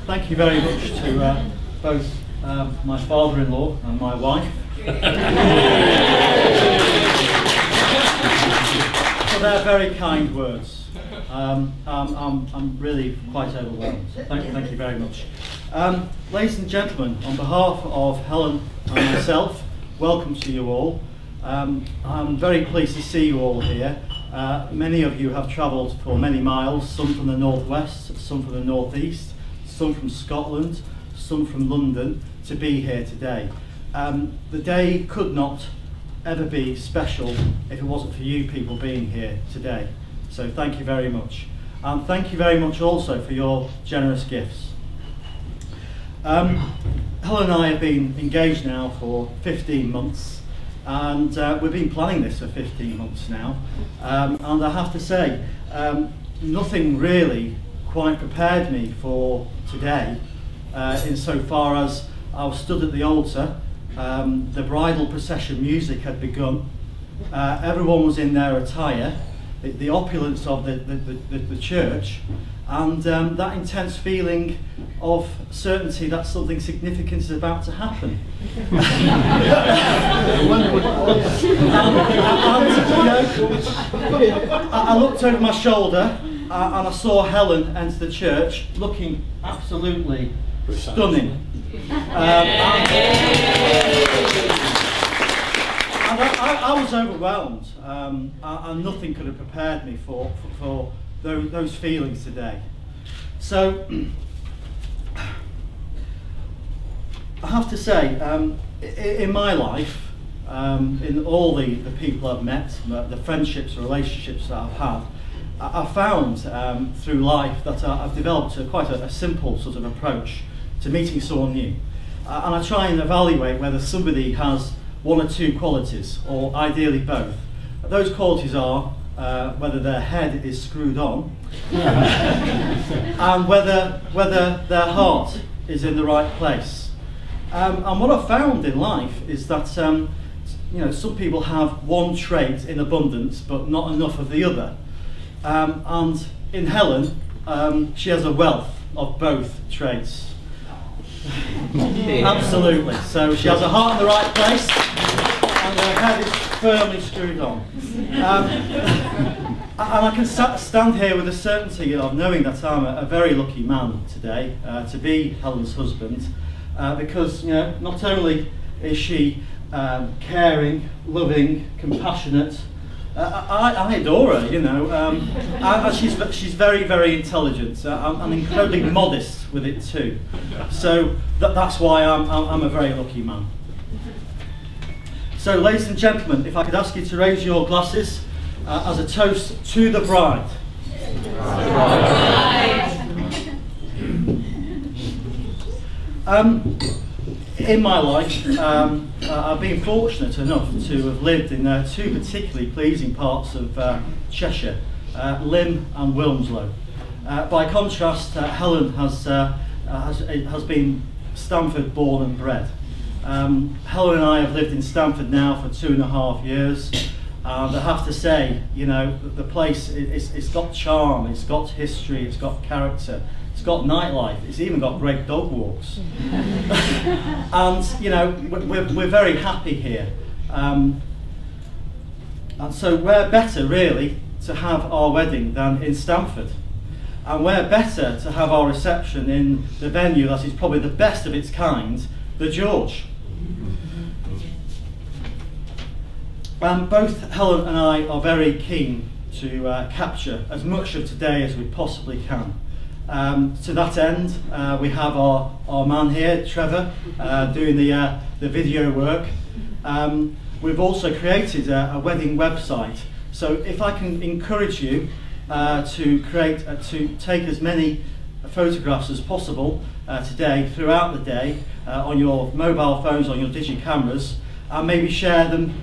thank you very much to both my father-in-law and my wife for their very kind words. I'm really quite overwhelmed. Thank you very much. Ladies and gentlemen, on behalf of Helen and myself, welcome to you all. I'm very pleased to see you all here. Many of you have travelled for many miles, some from the northwest, some from the northeast, some from Scotland, some from London, to be here today. The day could not ever be special if it wasn't for you people being here today. So thank you very much. And thank you very much also for your generous gifts. Helen and I have been engaged now for 15 months, and we've been planning this for 15 months now. And I have to say, nothing really quite prepared me for today, insofar as I was stood at the altar, the bridal procession music had begun, everyone was in their attire, the opulence of the church, and that intense feeling of certainty that something significant is about to happen. I looked over my shoulder and I saw Helen enter the church looking absolutely stunning. I was overwhelmed, and nothing could have prepared me for those feelings today. So I have to say, in my life, in all the people I've met, the friendships, relationships that I've had, I've found through life that I've developed quite a simple sort of approach to meeting someone new. And I try and evaluate whether somebody has one or two qualities, or ideally both. Those qualities are whether their head is screwed on and whether their heart is in the right place. And what I've found in life is that some people have one trait in abundance but not enough of the other. And in Helen, she has a wealth of both traits. Absolutely. So she has her heart in the right place and her head is firmly screwed on. And I can stand here with the certainty of knowing that I'm a very lucky man today to be Helen's husband, because not only is she caring, loving, compassionate, I adore her, and she's very, very intelligent. I'm incredibly modest with it too. So that's why I'm a very lucky man. So, ladies and gentlemen, if I could ask you to raise your glasses as a toast to the bride. In my life, I've been fortunate enough to have lived in two particularly pleasing parts of Cheshire, Lymm and Wilmslow. By contrast, Helen has been Stamford born and bred. Helen and I have lived in Stamford now for 2.5 years, and I have to say, the place, it's got charm, it's got history, it's got character. It's got nightlife, it's even got great dog walks. And we're very happy here. And so where better really to have our wedding than in Stamford? And where better to have our reception in the venue that is probably the best of its kind, the George. Both Helen and I are very keen to capture as much of today as we possibly can. To that end, we have our man here, Trevor, doing the video work. We've also created a wedding website. So if I can encourage you to take as many photographs as possible today, throughout the day, on your mobile phones, on your digi cameras, and maybe share them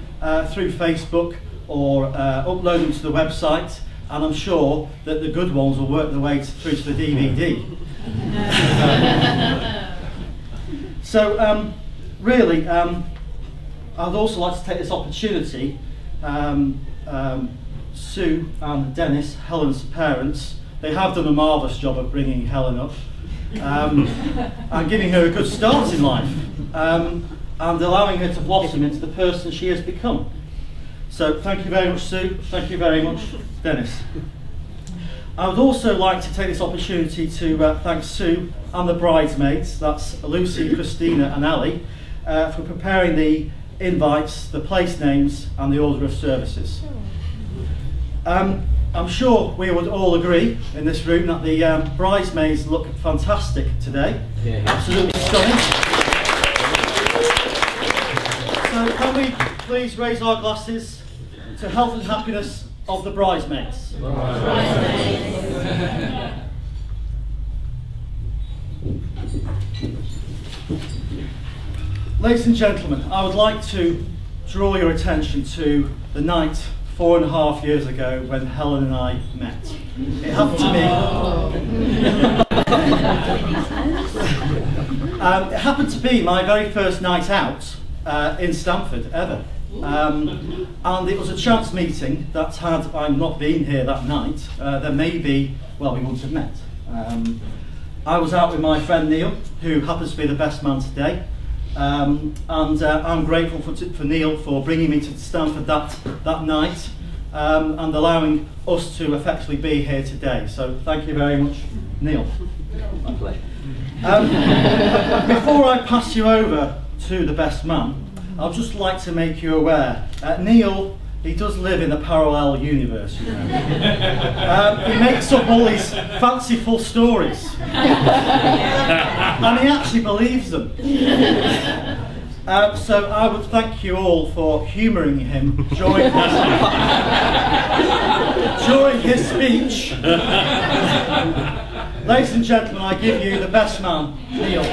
through Facebook or upload them to the website. And I'm sure that the good ones will work their way through to the DVD. So really, I'd also like to take this opportunity, Sue and Dennis, Helen's parents, they have done a marvellous job of bringing Helen up. and giving her a good start in life, and allowing her to blossom into the person she has become. So thank you very much, Sue. Thank you very much, Dennis. I would also like to take this opportunity to thank Sue and the bridesmaids, that's Lucy, Christina and Ali, for preparing the invites, the place names and the order of services. I'm sure we would all agree in this room that the bridesmaids look fantastic today. Yeah. Absolutely stunning. So can we please raise our glasses to health and happiness of the bridesmaids. Ladies and gentlemen, I would like to draw your attention to the night 4.5 years ago when Helen and I met. It happened to me. It happened to be my very first night out in Stamford ever. And it was a chance meeting that had I not been here that night, then maybe, well, we wouldn't have met. I was out with my friend Neil, who happens to be the best man today, and I'm grateful for Neil for bringing me to Stamford that night and allowing us to effectively be here today. So thank you very much, Neil. My pleasure. Before I pass you over to the best man, I'd just like to make you aware, Neil, he does live in a parallel universe, you know. He makes up all these fanciful stories. And he actually believes them. So I would thank you all for humouring him during his speech. Ladies and gentlemen, I give you the best man, Neil.